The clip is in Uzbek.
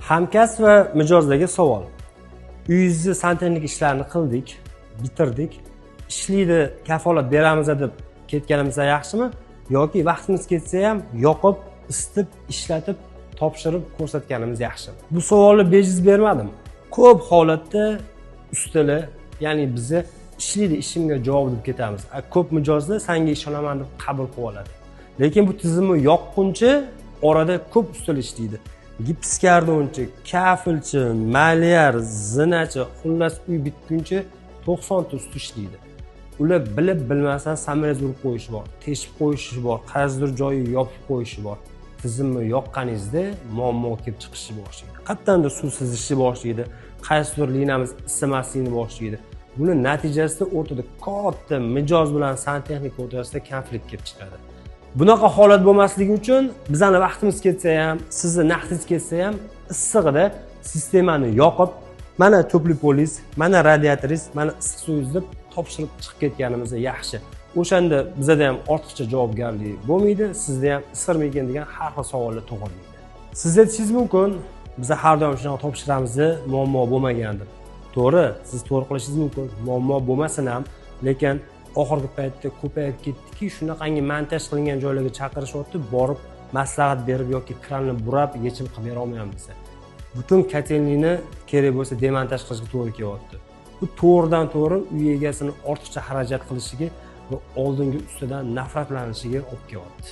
Hamkasb va mijozlarga savol. Uyingizni santexnik ishlarini qildik, bitirdik. Ishlaydi, kafolat beramiz deb ketganimizda yaxshimi yoki vaqtimiz ketsa ham yoqib, isitib, ishlatib, topshirib ko'rsatganimiz yaxshimi? Bu savolni bejiz bermadim. Ko'p holatda ustalar, ya'ni bizni ishlaydi, ishimga javob deb ketamiz. Ko'p mijozlar senga ishonaman deb qabul qilib oladi. Lekin bu tizimni yoqquncha orada ko'p ustalar ishlaydi. Gipskardonchi, kafilchi, malyar, zinachi, xullas uy bitguncha 90 ta usta ishlaydi. Ular bilib bilmasdan samolyot urib qo'yishi bor, teshib qo'yishi bor, qaysidir joyi yopib qo'yishi bor. Tizimni yoqqaningizda muammo kelib chiqishi boshlaydi. Qattandir suv sizishi boshlaydi, qaysidir linamiz isimasligini boshlaydi. Buni natijasida o'rtada katta mijoz bilan santexnika o'rtasida konflikt kelib chiqadi. Bunaqa holat bo'lmasligi uchun bizning vaqtimiz ketsa ham, sizni naqdingiz ketsa ham issig'ida sistemani yoqib, mana to'pli polis, mana radiatoringiz, mana issiq suvingiz deb topshirib chiqib ketganimizda yaxshi. O'shanda bizda ham ortiqcha javobgarlik bo'lmaydi, sizda ham isirmikan degan har xil savollar tug'ilmaydi. Siz aytishingiz mumkin, biz har doim shunaqa topshiramiz, muammo bo'lmagan deb. To'g'ri, siz to'g'ri qilishingiz mumkin, muammo bo'lmasin ham, lekin oxirgi paytda ko'payib ketdiki, shunaqangi montaj qilingan joylarga chaqirishyapti, borib maslahat berib yoki kranni burab yechim qilib bera olmayapmiz. Butun kotelnikni kerak bo'lsa demontaj qilishga to'g'ri kelyapti. Bu to'g'ridan to'g'ri uy egasini ortiqcha xarajat qilishiga va oldingi ustidan nafratlanishiga olib kelyapti.